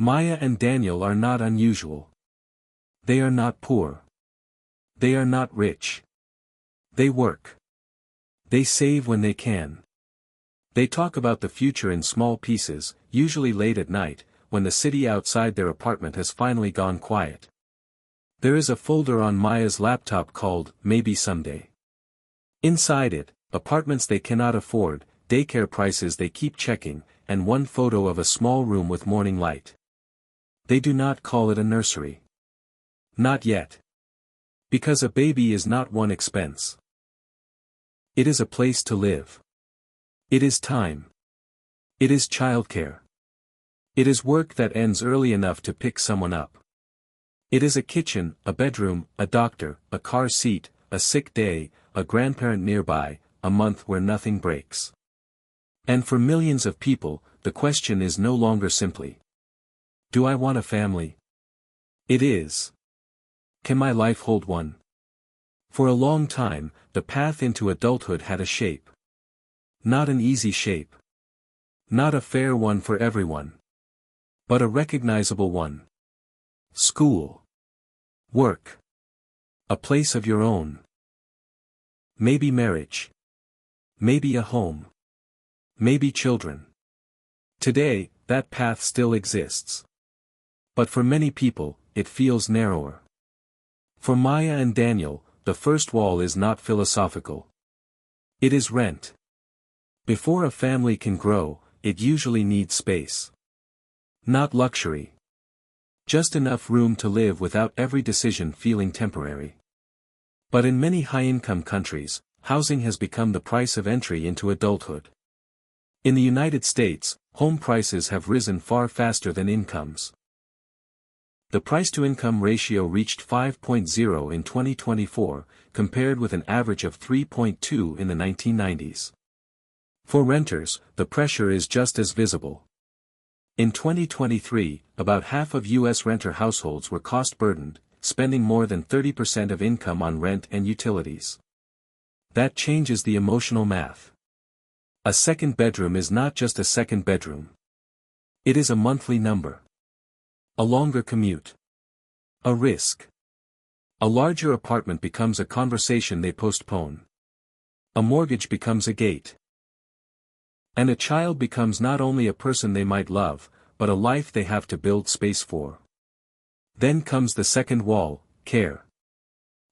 Maya and Daniel are not unusual. They are not poor. They are not rich. They work. They save when they can. They talk about the future in small pieces, usually late at night, when the city outside their apartment has finally gone quiet. There is a folder on Maya's laptop called Maybe Someday. Inside it, apartments they cannot afford, daycare prices they keep checking, and one photo of a small room with morning light. They do not call it a nursery. Not yet. Because a baby is not one expense. It is a place to live. It is time. It is childcare. It is work that ends early enough to pick someone up. It is a kitchen, a bedroom, a doctor, a car seat, a sick day, a grandparent nearby, a month where nothing breaks. And for millions of people, the question is no longer simply, do I want a family? It is, can my life hold one? For a long time, the path into adulthood had a shape. Not an easy shape. Not a fair one for everyone. But a recognizable one. School. Work. A place of your own. Maybe marriage. Maybe a home. Maybe children. Today, that path still exists. But for many people, it feels narrower. For Maya and Daniel, the first wall is not philosophical. It is rent. Before a family can grow, it usually needs space. Not luxury. Just enough room to live without every decision feeling temporary. But in many high-income countries, housing has become the price of entry into adulthood. In the United States, home prices have risen far faster than incomes. The price-to-income ratio reached 5.0 in 2024, compared with an average of 3.2 in the 1990s. For renters, the pressure is just as visible. In 2023, about half of U.S. renter households were cost-burdened, spending more than 30% of income on rent and utilities. That changes the emotional math. A second bedroom is not just a second bedroom. It is a monthly number. A longer commute. A risk. A larger apartment becomes a conversation they postpone. A mortgage becomes a gate. And a child becomes not only a person they might love, but a life they have to build space for. Then comes the second wall, care.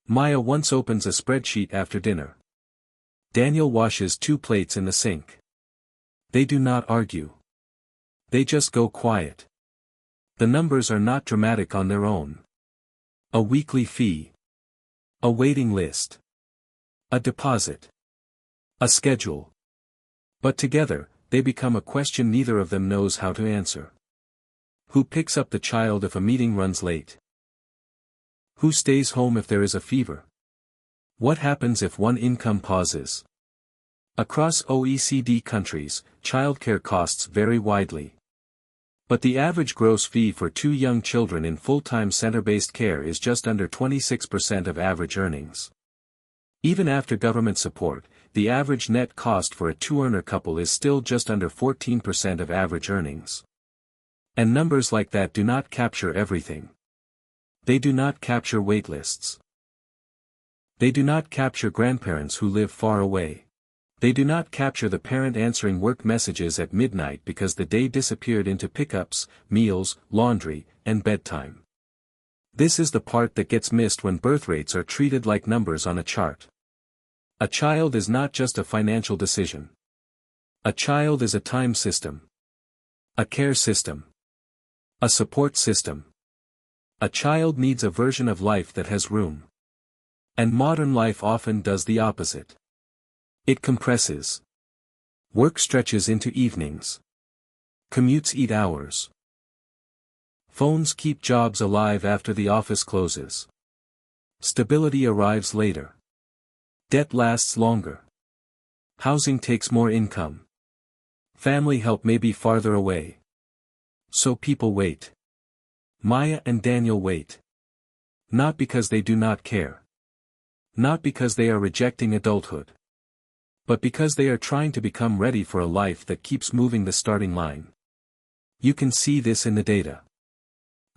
Maya once opens a spreadsheet after dinner. Daniel washes 2 plates in the sink. They do not argue. They just go quiet. The numbers are not dramatic on their own. A weekly fee. A waiting list. A deposit. A schedule. But together, they become a question neither of them knows how to answer. Who picks up the child if a meeting runs late? Who stays home if there is a fever? What happens if one income pauses? Across OECD countries, childcare costs vary widely. But the average gross fee for 2 young children in full-time center-based care is just under 26% of average earnings. Even after government support, the average net cost for a 2-earner couple is still just under 14% of average earnings. And numbers like that do not capture everything. They do not capture waitlists. They do not capture grandparents who live far away. They do not capture the parent answering work messages at midnight because the day disappeared into pickups, meals, laundry, and bedtime. This is the part that gets missed when birth rates are treated like numbers on a chart. A child is not just a financial decision. A child is a time system. A care system. A support system. A child needs a version of life that has room. And modern life often does the opposite. It compresses. Work stretches into evenings. Commutes eat hours. Phones keep jobs alive after the office closes. Stability arrives later. Debt lasts longer. Housing takes more income. Family help may be farther away. So people wait. Maya and Daniel wait. Not because they do not care. Not because they are rejecting adulthood. But because they are trying to become ready for a life that keeps moving the starting line. You can see this in the data.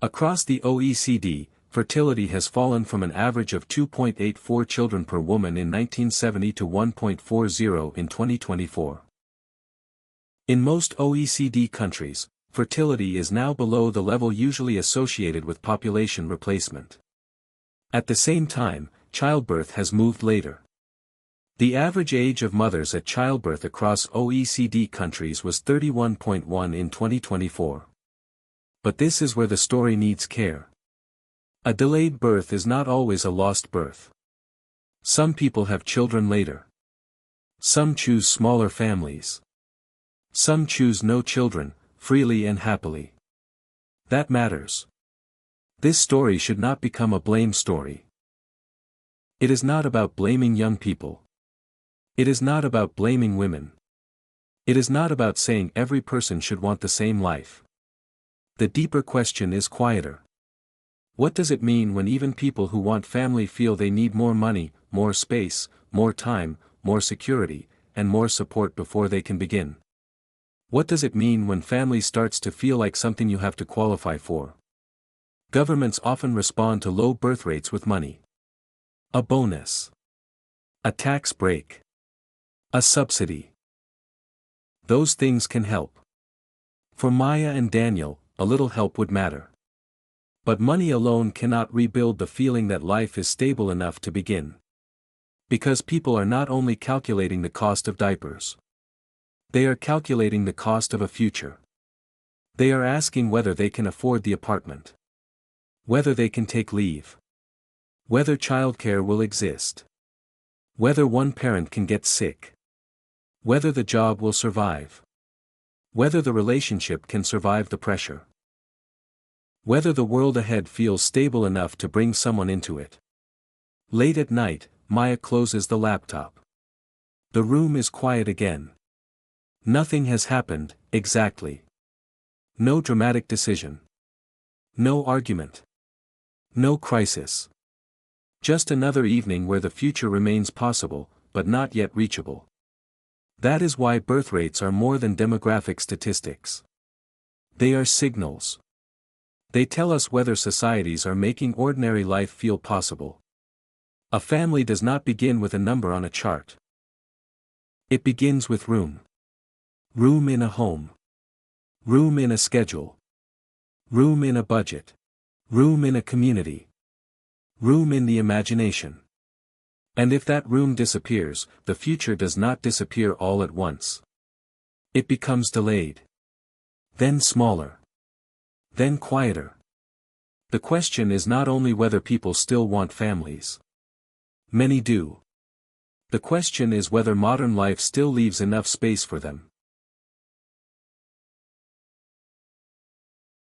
Across the OECD, fertility has fallen from an average of 2.84 children per woman in 1970 to 1.40 in 2024. In most OECD countries, fertility is now below the level usually associated with population replacement. At the same time, childbirth has moved later. The average age of mothers at childbirth across OECD countries was 31.1 in 2024. But this is where the story needs care. A delayed birth is not always a lost birth. Some people have children later. Some choose smaller families. Some choose no children, freely and happily. That matters. This story should not become a blame story. It is not about blaming young people. It is not about blaming women. It is not about saying every person should want the same life. The deeper question is quieter. What does it mean when even people who want family feel they need more money, more space, more time, more security, and more support before they can begin? What does it mean when family starts to feel like something you have to qualify for? Governments often respond to low birth rates with money. A bonus. A tax break. A subsidy. Those things can help. For Maya and Daniel, a little help would matter. But money alone cannot rebuild the feeling that life is stable enough to begin. Because people are not only calculating the cost of diapers. They are calculating the cost of a future. They are asking whether they can afford the apartment. Whether they can take leave. Whether childcare will exist. Whether one parent can get sick. Whether the job will survive. Whether the relationship can survive the pressure. Whether the world ahead feels stable enough to bring someone into it. Late at night, Maya closes the laptop. The room is quiet again. Nothing has happened, exactly. No dramatic decision. No argument. No crisis. Just another evening where the future remains possible, but not yet reachable. That is why birth rates are more than demographic statistics. They are signals. They tell us whether societies are making ordinary life feel possible. A family does not begin with a number on a chart. It begins with room. Room in a home. Room in a schedule. Room in a budget. Room in a community. Room in the imagination. And if that room disappears, the future does not disappear all at once. It becomes delayed. Then smaller. Then quieter. The question is not only whether people still want families. Many do. The question is whether modern life still leaves enough space for them.